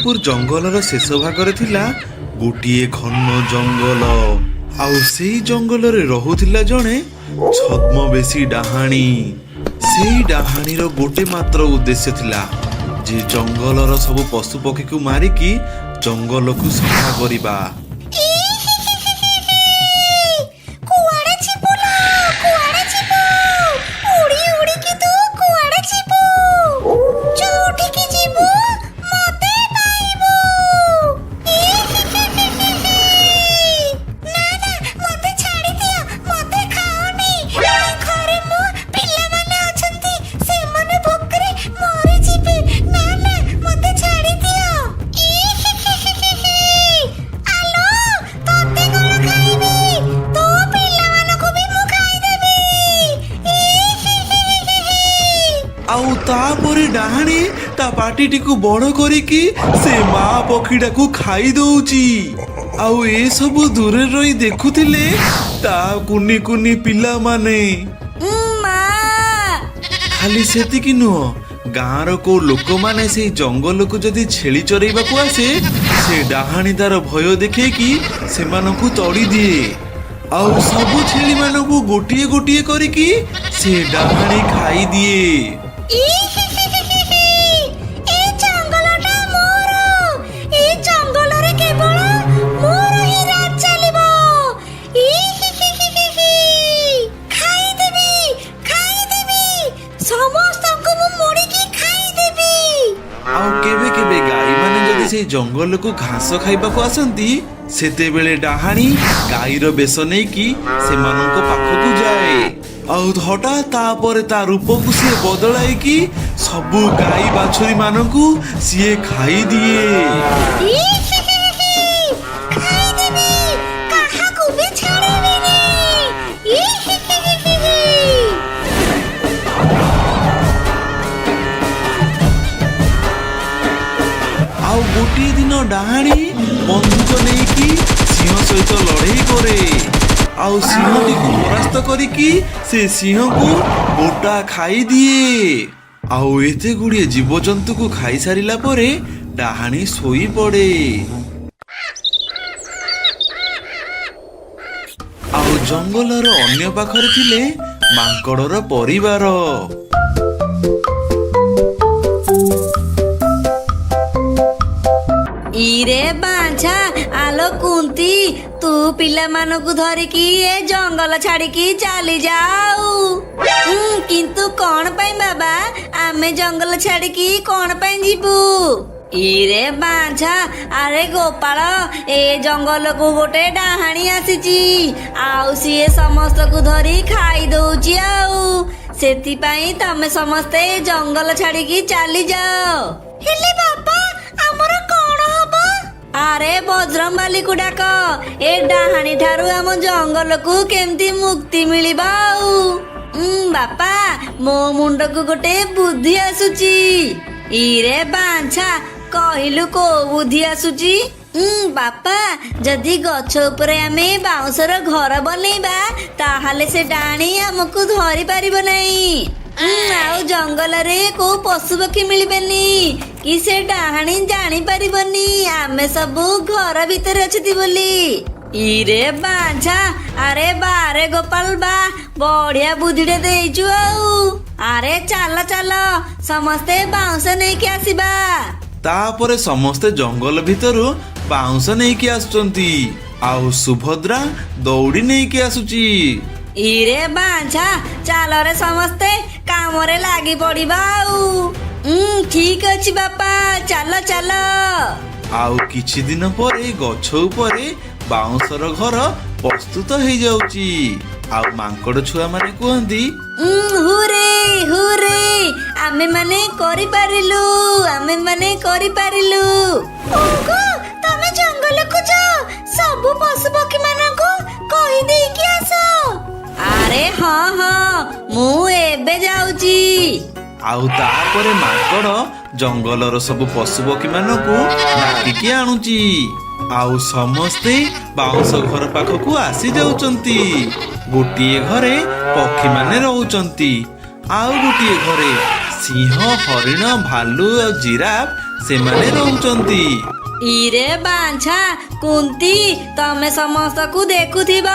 ଜଗତସିଂହପୁର ଜଙ୍ଗଲର ଶେଷ ଭାଗରେ ଥିଲା ଗୋଟିଏ ଘନ ଜଙ୍ଗଲ। ଆଉ ସେଇ ଜଙ୍ଗଲରେ ରହୁଥିଲା ଜଣେ ଛଦ୍ମବେଶୀ ଡାହାଣୀ। ସେଇ ଡାହାଣୀର ଗୋଟେ ମାତ୍ର ଉଦ୍ଦେଶ୍ୟ ଥିଲା ଯେ ଜଙ୍ଗଲର ସବୁ ପଶୁ ପକ୍ଷୀକୁ ମାରିକି ଜଙ୍ଗଲକୁ ସଫା କରିବା। ଆଉ ତାପରେ ଡାହାଣୀ ତା ପାଟିଟିକୁ ବଡ କରିକି ସେ ମା ପକ୍ଷୀଟାକୁ ଖାଇ ଦଉଛି। ଆଉ ଏସବୁ ଦୂରରେ ରହି ଦେଖୁଥିଲେ ତା କୁନି କୁନି ପିଲାମାନେ। ଖାଲି ସେତିକି ନୁହଁ, ଗାଁର କୋଉ ଲୋକମାନେ ସେଇ ଜଙ୍ଗଲକୁ ଯଦି ଛେଳି ଚରେଇବାକୁ ଆସେ ସେ ଡାହାଣୀ ତାର ଭୟ ଦେଖେଇକି ସେମାନଙ୍କୁ ତଡ଼ି ଦିଏ। ଆଉ ସବୁ ଛେଳି ମାନଙ୍କୁ ଗୋଟିଏ ଗୋଟିଏ କରିକି ସେ ଡାହାଣୀ ଖାଇଦିଏ। ଆଉ କେବେ କେବେ ଗାଈ ମାନେ ଯଦି ସେଇ ଜଙ୍ଗଲକୁ ଘାସ ଖାଇବାକୁ ଆସନ୍ତି ସେତେବେଳେ ଡାହାଣୀ ଗାଈର ବେଶ ନେଇକି ସେମାନଙ୍କ ପାଖକୁ ଯାଏ। ଆଉ ହଠାତ୍ ତାପରେ ତା ରୂପକୁ ସିଏ ବଦଳାଇକି ସବୁ ଗାଈ ବାଛୁରୀ ମାନଙ୍କୁ ସିଏ ଖାଇଦିଏ। ଆଉ ଗୋଟିଏ ଦିନ ଡାହାଣୀ ବନ୍ଧୁକ ନେଇକି ସିଂହ ସହିତ ଲଢେଇ କରେ। ଆଉ ସିଂହଟିକୁ ପରାସ୍ତ କରିକି ସେ ସିଂହକୁ ଗୋଟା ଖାଇଦିଏ। ଆଉ ଏତେ ଗୁଡ଼ିଏ ଜୀବଜନ୍ତୁକୁ ଖାଇସାରିଲା ପରେ ଡାହାଣୀ ଶୋଇ ପଡେ। ଆଉ ଜଙ୍ଗଲର ଅନ୍ୟ ପାଖରେ ଥିଲେ ମାଙ୍କଡର ପରିବାର। ଇରେ ବାଞ୍ଛା ଆଲୋ କୁନ୍ତି, ତୁ ପିଲାମାନଙ୍କୁ ଧରିକି ଏ ଜଙ୍ଗଲ ଛାଡିକି ଚାଲି ଯାଉ। କିନ୍ତୁ କଣ ପାଇଁ ବାବା, ଆମେ ଜଙ୍ଗଲ ଛାଡିକି କଣ ପାଇଁ ଯିବୁ? ଇରେ ବାଞ୍ଛା, ଆରେ ଗୋପାଳ, ଏ ଜଙ୍ଗଲକୁ ଗୋଟେ ଡାହାଣୀ ଆସିଛି। ଆଉ ସିଏ ସମସ୍ତଙ୍କୁ ଧରି ଖାଇ ଦଉଛି। ଆଉ ସେଥିପାଇଁ ତମେ ସମସ୍ତେ ଜଙ୍ଗଲ ଛାଡିକି ଚାଲି ଯାଅ। ହେଲେ ବାବା, ଆମର କଣ ହବ? ଆରେ ବଜ୍ରମ୍ବାଲିକୁ ଡାକ, ଏ ଡାହାଣୀ ଠାରୁ ଆମ ଜଙ୍ଗଲକୁ କେମିତି ମୁକ୍ତି ମିଳିବ। ଆଉ ବାପା, ମୋ ମୁଣ୍ଡକୁ ଗୋଟେ ବୁଦ୍ଧି ଆସୁଛି। ଇରେ ବାଞ୍ଛା, କହିଲୁ କୋଉ ବୁଦ୍ଧି ଆସୁଛି? ବାପା, ଯଦି ଗଛ ଉପରେ ଆମେ ବାଉଁଶର ଘର ବନେଇବା ତାହେଲେ ସେ ଡାହାଣୀ ଆମକୁ ଧରି ପାରିବ ନାହିଁ। ଆଉ ଜଙ୍ଗଲରେ କୋଉ ପଶୁ ପକ୍ଷୀ ମିଳିବେନି କି ସେ ଡାହାଣୀ ଜାଣିପାରିବନି ଆମେ ସବୁ ଘର ଭିତରେ ଅଛନ୍ତି ବୋଲି। ଇରେ ବାଞ୍ଛା, ଆରେ ବାରେ ଗୋପାଳ ବା, ବଢିଆ ବୁଦ୍ଧିଟେ ଦେଇଛୁ। ଆଉ ଆରେ ଚାଲ ଚାଲ ସମସ୍ତେ ବାଉଁଶ ନେଇକି ଆସିବା। ତାପରେ ସମସ୍ତେ ଜଙ୍ଗଲ ଭିତରୁ ବାଉଁଶ ନେଇକି ଆସୁଛନ୍ତି। ଆଉ ସୁଭଦ୍ରା ଦୌଡ଼ି ନେଇକି ଆସୁଛି। ଇରେ ବାଞ୍ଛା, ଚାଲରେ ସମସ୍ତେ କାମରେ ଲାଗି ପଡିବା। ଆଉ ଠିକ ଅଛି ବାପା, ଚାଲ ଚାଲ। ଆଉ କିଛି ଦିନ ପରେ ଗଛ ଉପରେ ବାଉଁଶର ଘର ପ୍ରସ୍ତୁତ ହେଇଯାଉଛି। ଆଉ ମାଙ୍କଡ ଛୁଆ ମାନେ କୁହନ୍ତି, ହୁରେ ହୁରେ, ଆମେ ମାନେ କରିପାରିଲୁ, ଆମେ ମାନେ କରିପାରିଲୁ। ତମେ ଜଙ୍ଗଲକୁ ଯାଅ, ସବୁ ପଶୁ ପକ୍ଷୀ ମାନଙ୍କୁ କହିଦେଇକି ଆସ। ଆରେ ହଁ ହଁ, ମୁଁ ଏବେ ଯାଉଛି। ଆଉ ତାପରେ ମାଙ୍କଡ ଜଙ୍ଗଲର ସବୁ ପଶୁପକ୍ଷୀ ମାନଙ୍କୁ ଡାକିକି ଆଣୁଛି। ଆଉ ସମସ୍ତେ ବାଉଁଶ ଘର ପାଖକୁ ଆସି ଯାଉଛନ୍ତି। ଗୋଟିଏ ଘରେ ପକ୍ଷୀମାନେ ରହୁଛନ୍ତି, ଆଉ ଗୋଟିଏ ଘରେ ସିଂହ, ହରିଣ, ଭାଲୁ ଆଉ ଜିରାଫ ସେମାନେ ରହୁଛନ୍ତି। ଇରେ ବାଞ୍ଛା କୁନ୍ତି ତମେ ସମସ୍ତଙ୍କୁ ଦେଖୁଥିବ,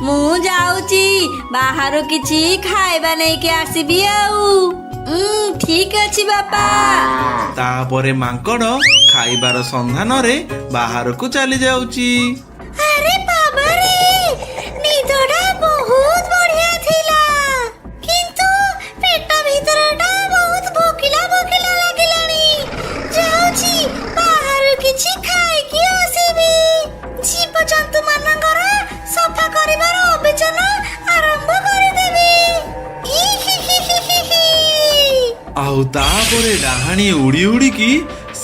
ମୁଁ ଯାଉଛି ବାହାରୁ କିଛି ଖାଇବା ନେଇକି ଆସିବି ଆଉ। ଠିକ ଅଛି ବାପା। ତାପରେ ମାଙ୍କଡ ଖାଇବାର ସନ୍ଧାନରେ ବାହାରକୁ ଚାଲି ଯାଉଛି। ଆରେ ବାବାରେ, ନିଦଟା ବହୁତ ବଢିଆ ଥିଲା, କିନ୍ତୁ ପେଟ ଭିତରଟା ବହୁତ ଭୋକିଲା ଭୋକିଲା ଲାଗିଲାଣି। ଯାଉଛି ବାହାରୁ କିଛି ଖାଇକି ଆସିବି। ଜୀବଜନ୍ତୁ ମାନଙ୍କର ସଫା କରିବାର ଅଭିଯାନ ଆରମ୍ଭ କରିଦେବି। ଆଉ ତାପରେ ଡାହାଣୀ ଉଡି ଉଡିକି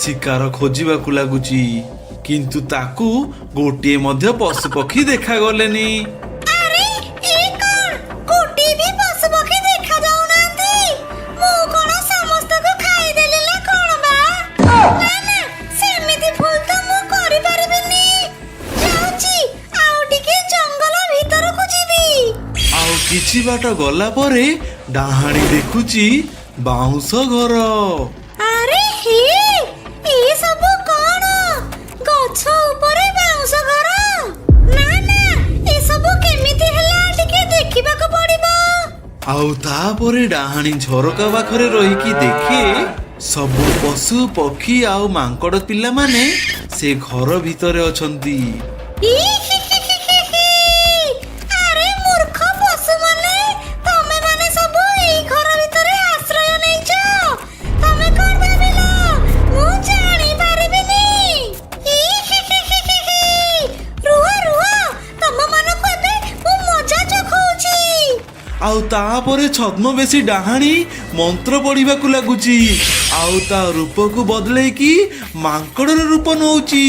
ଶିକାର ଖୋଜିବାକୁ ଲାଗୁଛି, କିନ୍ତୁ ତାକୁ ଗୋଟିଏ ମଧ୍ୟ ପଶୁ ପକ୍ଷୀ ଦେଖାଗଲେନି। ଆରେ ଏ କଣ, ଗୋଟିଏ ବି ପଶୁ ପକ୍ଷୀ ଦେଖା ଯାଉନାହାନ୍ତି। ମୁଁ କଣ ସମସ୍ତଙ୍କୁ ଖାଇଦେଲି ନା କଣ ବା? ନା ନା, ସେମିତି ଭୁଲ ତ ମୁଁ କରିପାରିବିନି। ଯାଉଛି ଆଉ ଟିକେ ଜଙ୍ଗଲ ଭିତରକୁ ଯିବି। ଆଉ କିଛି ବାଟ ଗଲା ପରେ ଡାହାଣୀ ଦେଖୁଛି ବାଉଁଶ ଘର। ଆରେ ହେ, ଏ ସବୁ କଣ? ଗଛ ଉପରେ ବାଉଁଶ ଘର? ନା ନା, ଏ ସବୁ କେମିତି ହେଲା ଟିକେ ଦେଖିବାକୁ ପଡିବ। ଆଉ ତାପରେ ଡାହାଣୀ ଝରକା ପାଖରେ ରହିକି ଦେଖେ ସବୁ ପଶୁ ପକ୍ଷୀ ଆଉ ମାଙ୍କଡ ପିଲାମାନେ ସେ ଘର ଭିତରେ ଅଛନ୍ତି। ଆରେ ମୂର୍ଖ ପଶୁମାନେ, ତମେମାନେ ସବୁ ଏଇ ଘର ଭିତରେ ଆଶ୍ରୟ ନେଇଛ। ତମେ କଣ ଭାବିଲ ମୁଁ ଜାଣିପାରିବିନି? ରୁହ ରୁହ, ତମମାନଙ୍କୁ ଏବେ ମୁଁ ମଜା ଚଖଉଛି। ଆଉ ତାପରେ ଛଦ୍ମବେଶୀ ଡାହାଣୀ ମନ୍ତ୍ର ପଢିବାକୁ ଲାଗୁଛି, ଆଉ ତା ରୂପକୁ ବଦଳେଇକି ମାଙ୍କଡର ରୂପ ନଉଛି।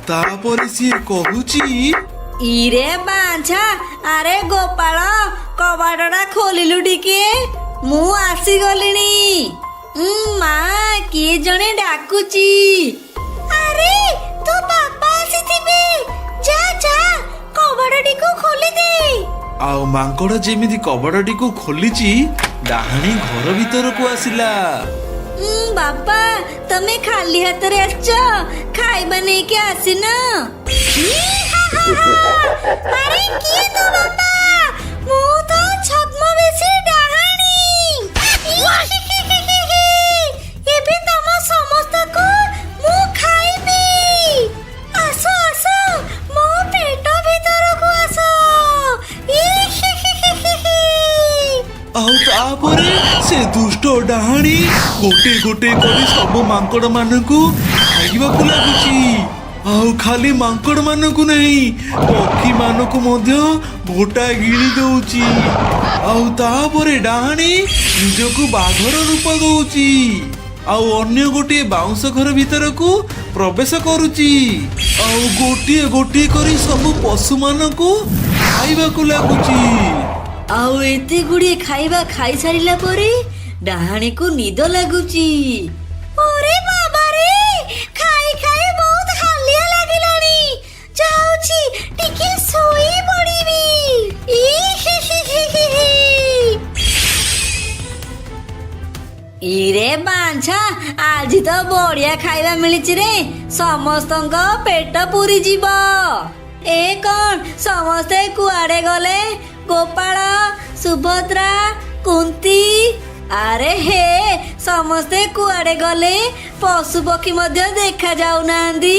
ତାପରେ ସିଏ କହୁଛି, ଇରେ ବାଞ୍ଛା, ଆରେ ଗୋପାଳ, କବାଟଟା ଖୋଲିଲୁ ଟିକେ, ମୁଁ ଆସିଗଲିଣି। ମା, କିଏ ଜଣେ ଡାକୁଛି। ଆରେ ତୋ ବାପା ଆସିଥିବେ, ଯା ଯା କବାଟଟିକୁ ଖୋଲିଦେ। ଆଉ ମାଙ୍କଡ ଯେମିତି କବାଟଟିକୁ ଖୋଲିଛି, ଡାହାଣୀ ଘର ଭିତରକୁ ଆସିଲା। ବାପା, ତମେ ଖାଲି ହାତରେ ଆସିଛ, ଖାଇବା ନେଇକି ଆସିନ? ଆରେ କିଏ ତୋ ବାପା? ମୁଁ ତ ଛଦ୍ମବେଶୀ ଡାହାଣୀ। ଏବେ ତମ ସମସ୍ତଙ୍କୁ ମୁଁ ଖାଇବି। ଆସ ଆସ, ମୋ ପେଟ ଭିତରକୁ ଆସ। ଆଉ ତାପରେ ସେ ଦୁଷ୍ଟ ଡାହାଣୀ ଗୋଟେ ଗୋଟେ କରି ସବୁ ମାଙ୍କଡ ମାନଙ୍କୁ ଖାଇବାକୁ ଲାଗୁଛି। ଆଉ ଖାଲି ମାଙ୍କଡ ମାନଙ୍କୁ ନାହିଁ, ପକ୍ଷୀ ମାନଙ୍କୁ ମଧ୍ୟ ଗୋଟା ଗିଳି ଦଉଛି। ଆଉ ତାପରେ ଡାହାଣୀ ନିଜକୁ ବାଘର ରୂପ ଦଉଛି, ଆଉ ଅନ୍ୟ ଗୋଟିଏ ବାଉଁଶ ଘର ଭିତରକୁ ପ୍ରବେଶ କରୁଛି, ଆଉ ଗୋଟିଏ ଗୋଟିଏ କରି ସବୁ ପଶୁ ମାନଙ୍କୁ ଖାଇବାକୁ ଲାଗୁଛି। ଆଉ ଏତେ ଗୁଡିଏ ଖାଇବା ଖାଇସାରିଲା ପରେ ଡାହାଣୀକୁ ନିଦ ଲାଗୁଛି। ଓରେ ବାବାରେ, ଖାଇ ଖାଇ ବହୁତ ହାଲିଆ ଲାଗିଲାଣି, ଯାଉଛି ଟିକେ ଶୋଇ ପଡିବି। ଇରେ ବାଞ୍ଛା, ଆଜି ତ ବଢିଆ ଖାଇବା ମିଳିଛି ରେ, ସମସ୍ତଙ୍କ ପେଟ ପୁରିଯିବ। ଏ କଣ, ସମସ୍ତେ କୁଆଡେ ଗଲେ? ଗୋପାଳ, ସୁଭଦ୍ରା, କୁନ୍ତି, ଆରେ ହେ, ସମସ୍ତେ କୁଆଡେ ଗଲେ? ପଶୁ ପକ୍ଷୀ ମଧ୍ୟ ଦେଖା ଯାଉନାହାନ୍ତି।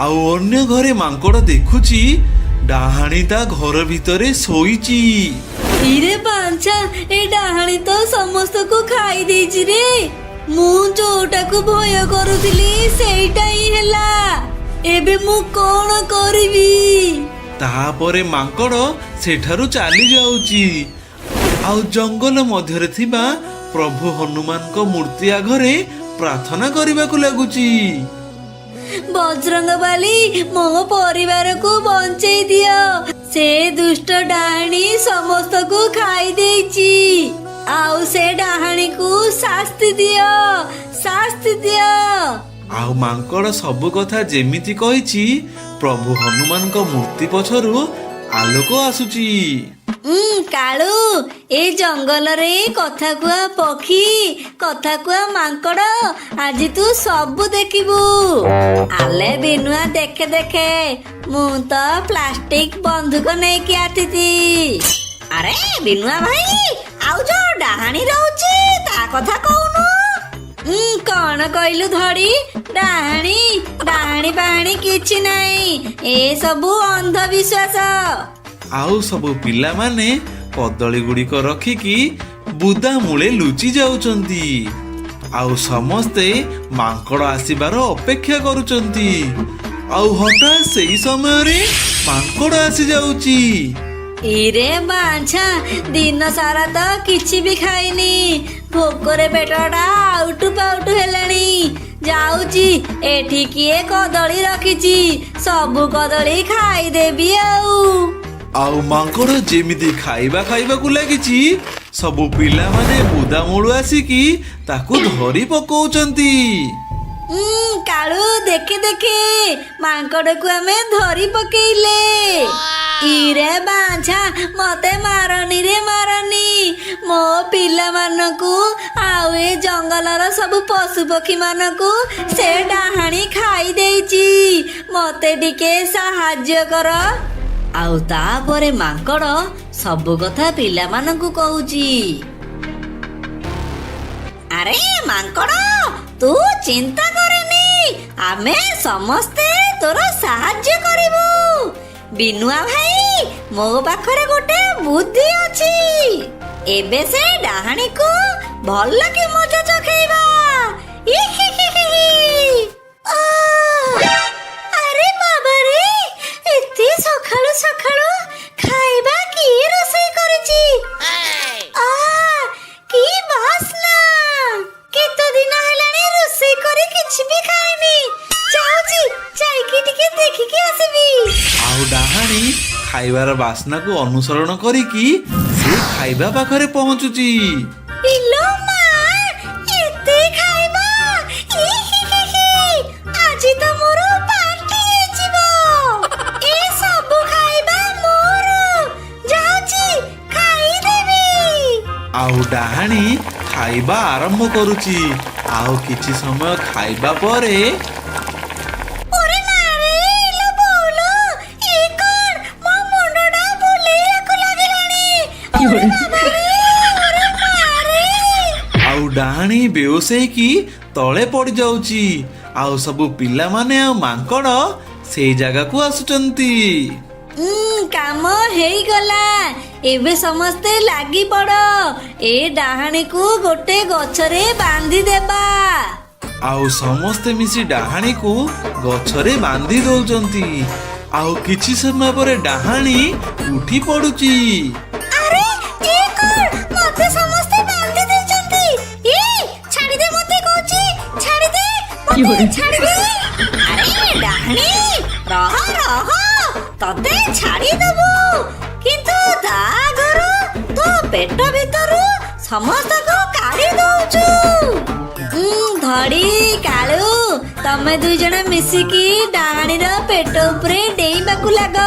ଆଉ ଅନ୍ୟ ଘରେ ମାଙ୍କଡ ଦେଖୁଛି ଡାହାଣୀ ତା ଘର ଭିତରେ ଶୋଇଛି। ଇରେ ବାଞ୍ଛା, ଏ ଡାହାଣୀ ତ ସମସ୍ତଙ୍କୁ ଖାଇ ଦେଇଛି ରେ। ମୁଁ ଯୋଉଟାକୁ ଭୟ କରୁଥିଲି ସେଇଟା ହିଁ ହେଲା। ଏବେ ମୁଁ କଣ କରିବି? ତାପରେ ମାଙ୍କଡ ସେଠାରୁ ଚାଲି ଯାଉଛି, ଆଉ ଜଙ୍ଗଲ ମଧ୍ୟରେ ଥିବା ପ୍ରଭୁ ହନୁମାନଙ୍କ ମୂର୍ତ୍ତି ଆଗରେ ପ୍ରାର୍ଥନା କରିବାକୁ ଲାଗୁଛି। ବଜରଙ୍ଗବାଲି, ମୋ ପରିବାରକୁ ବଞ୍ଚେଇ ଦିଅ, ସେ ଦୁଷ୍ଟ ଡାହାଣୀ ସମସ୍ତଙ୍କୁ ଖାଇ ଦେଇଛି, ଆଉ ସେ ଡାହାଣୀକୁ ଶାସ୍ତି ଦିଅ, ଶାସ୍ତି ଦିଅ। ଆଉ ମାଙ୍କଡ ସବୁ କଥା ଯେମିତି କହିଛି, ପ୍ରଭୁ ହନୁମାନଙ୍କ ମୂର୍ତ୍ତି ପଛରୁ ଆଲୋକ ଆସୁଛି। କାଳୁ, ଏ ଜଙ୍ଗଲରେ କଥା କୁହା ପକ୍ଷୀ, କଥା କୁହା ମାଙ୍କଡ, ଆଜି ତୁ ସବୁ ଦେଖିବୁ। ଆଲେ ବିନୁଆ ଦେଖେ ଦେଖେ, ମୁଁ ତ ପ୍ଲାଷ୍ଟିକ ବନ୍ଧୁକ ନେଇକି ଆସିଛି। ଆରେ ବିନୁଆ ଭାଇ, ଆଉ ଯୋଉ ଡାହାଣୀ ରହୁଛି ତା କଥା କହୁନୁ। କଣ କହିଲୁ ଧଡି? ଡାହାଣୀ ଡାହାଣୀ ପାହାଣୀ କିଛି ନାହିଁ, ଏ ସବୁ ଅନ୍ଧବିଶ୍ୱାସ। ଆଉ ସବୁ ପିଲାମାନେ କଦଳୀ ଗୁଡ଼ିକ ରଖିକି ବୁଦା ମୂଳେ ଲୁଚି ଯାଉଛନ୍ତି। ଆଉ ସମସ୍ତେ ମାଙ୍କଡ ଆସିବାର ଅପେକ୍ଷା କରୁଛନ୍ତି। ଆଉ ହଠାତ୍ ସେଇ ସମୟରେ ମାଙ୍କଡ ଆସି ଯାଉଛି। ଇରେ ବାଞ୍ଛା, ଦିନ ସାରା ତ କିଛି ବି ଖାଇନି, ଭୋକରେ ପେଟଟା ଆଉଟୁ ପାଉଟୁ ହେଲାଣି। ଯାଉଛି, ଏଠି କିଏ କଦଳୀ ରଖିଛି, ସବୁ କଦଳୀ ଖାଇଦେବି। ଆଉ ମାଙ୍କଡ ଯେମିତି ଖାଇବାକୁ ଲାଗିଛି, ସବୁ ପିଲାମାନେ ବୁଦା ମୂଳୁ ଆସିକି ତାକୁ ଧରି ପକଉଛନ୍ତି। କାଳୁ ଦେଖେ ଦେଖେ, ମାଙ୍କଡକୁ ଆମେ ଧରି ପକେଇଲେ। ଇରେ ବାଞ୍ଛା, ମତେ ମାରନି ରେ ମାରନି, ମୋ ପିଲାମାନଙ୍କୁ ଆଉ ଏ ଜଙ୍ଗଲର ସବୁ ପଶୁ ପକ୍ଷୀ ମାନଙ୍କୁ ସେ ଡାହାଣୀ ଖାଇ ଦେଇଛି। ମତେ ଟିକେ ସାହାଯ୍ୟ କର। ଆଉ ତାପରେ ମାଙ୍କଡ ସବୁ କଥା ପିଲାମାନଙ୍କୁ କହୁଛି। ଆରେ ମାଙ୍କଡ, ତୁ ଚିନ୍ତା କରେନି, ଆମେ ସମସ୍ତେ ତୋର ସାହାଯ୍ୟ କରିବୁ। ବିନୁଆ ଭାଇ, ମୋ ପାଖରେ ଗୋଟେ ବୁଦ୍ଧି ଅଛି। ଏବେ ସେ ଡାହାଣୀକୁ ଭଲ କି ମଜା ଚଖେଇବା। ଆରେ ବାବାରେ, ଏତେ ସକାଳୁ ସକାଳୁ ଖାଇବା କିଏ ରୋଷେଇ କରିଛି? କି ବାସ୍ନା! କେତେ ଦିନ ହେଲାଣି ରୋଷେଇ କରି କିଛି ବି ଖାଇନି। ଯାଉଛି, ଯାଇକି ଟିକେ ଦେଖିକି ଆସିବି। ଆଉ ଡାହାଣୀ ଖାଇବାର ବାସ୍ନାକୁ ଅନୁସରଣ କରିକି ସେ ଖାଇବା ପାଖରେ ପହଞ୍ଚୁଛି। ଇଲୋ ମା, ଏତେ ଖାଇବା! ଆଜି ତ ମୋର ପାର୍ଟି ହେଇଯିବ। ଏ ସବୁ ଖାଇବା ମୋର। ଯାଉଛି, ଖାଇଦେବି। ଆଉ ଡାହାଣୀ ଖାଇବା ଆରମ୍ଭ କରୁଛି। ଆଉ କିଛି ସମୟ ଖାଇବା ପରେ ଆଉ ଡାହାଣୀ ବେହୋସ ହେଇକି ତଳେ ପଡି ଯାଉଛି। ଆଉ ସବୁ ପିଲାମାନେ ଆଉ ମାଙ୍କଡ ସେଇ ଜାଗାକୁ ଆସୁଛନ୍ତି। କାମ ହେଇଗଲା, ଏବେ ସମସ୍ତେ ଲାଗି ପଡ, ଏ ଡାହାଣୀକୁ ଗୋଟେ ଗଛରେ ବାନ୍ଧି ଦେବା। ଆଉ ସମସ୍ତେ ମିଶି ଡାହାଣୀକୁ ଗଛରେ ବାନ୍ଧି ଦଉଛନ୍ତି। ଆଉ କିଛି ସମୟ ପରେ ଡାହାଣୀ ଉଠି ପଡୁଛି। ଆରେ ଏ କଣ, ମତେ ସମସ୍ତେ ବାନ୍ଧି ଦେଇଛନ୍ତି। ଛାଡିଦେ, ମତେ କହୁଛି, ଛାଡିଦେ, ମତେ ଛାଡିଦେ। ଆରେ ଡାହାଣୀ, ରହ ରହ, ତତେ ଛାଡିଦବୁ, କିନ୍ତୁ ତା ଆଗରୁ ତୋ ପେଟ ଭିତରୁ ସମସ୍ତଙ୍କୁ କାଢି ଦଉଛୁ। ଧଡି, କାଳୁ, ତମେ ଦୁଇ ଜଣ ମିଶିକି ଡାହାଣୀର ପେଟ ଉପରେ ଡେଇଁବାକୁ ଲାଗ।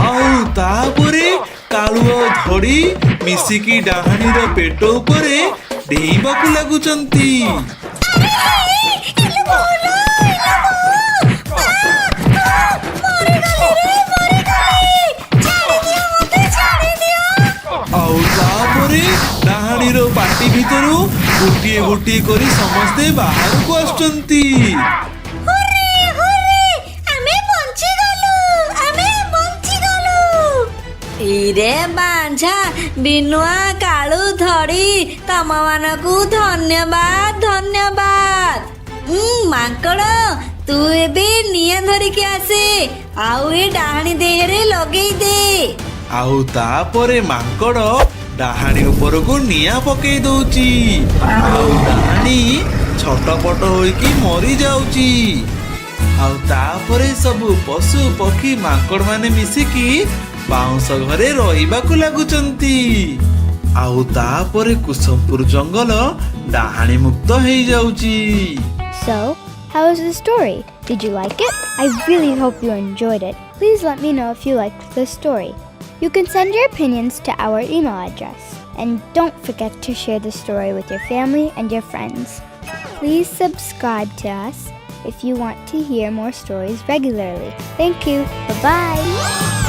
ଆଉ ତାପରେ କାଳୁ ଆଉ ଧଡି ମିଶିକି ଡାହାଣୀର ପେଟ ଉପରେ ଡେଇଁବାକୁ ଲାଗୁଛନ୍ତି। ଆଉ ତାପରେ ଡାହାଣୀର ପାଟି ଭିତରୁ ଗୋଟିଏ ଗୋଟିଏ କରି ସମସ୍ତେ ବାହାରକୁ ଆସୁଛନ୍ତି। ଇରେ ବାଞ୍ଛା, ବିନୁଆ, କାଳୁ, ଧଡି, ତମ ମାନଙ୍କୁ ଧନ୍ୟବାଦ ଧନ୍ୟବାଦ। ମାଙ୍କଡ, ତୁ ଏବେ ନିଆଁ ଧରିକି ଆସେ, ଆଉ ଏ ଡାହାଣୀ ଦେହରେ ଲଗେଇ ଦେ। ଆଉ ତାପରେ ମାଙ୍କଡ ଡାହାଣୀ ଉପରକୁ ନିଆଁ ପକେଇ ଦଉଛି। ଆଉ ଡାହାଣୀ ଛଟପଟ ହୋଇକି ମରି ଯାଉଛି। ଆଉ ତାପରେ ସବୁ ପଶୁ ପକ୍ଷୀ ମାଙ୍କଡ ମାନେ ମିଶିକି ବାଉଁଶ ଘରେ ରହିବାକୁ ଲାଗୁଛନ୍ତି। ଆଉ ତାପରେ କୁସୁମପୁର ଜଙ୍ଗଲ ଡାହାଣୀ ମୁକ୍ତ ହେଇଯାଉଛି। So, how was the story? Did you like it? I really hope you enjoyed it. Please let me know if you liked the story. You can send your opinions to our email address. And don't forget to share the story with your family and your friends. Please subscribe to us if you want to hear more stories regularly. Thank you. Bye-bye.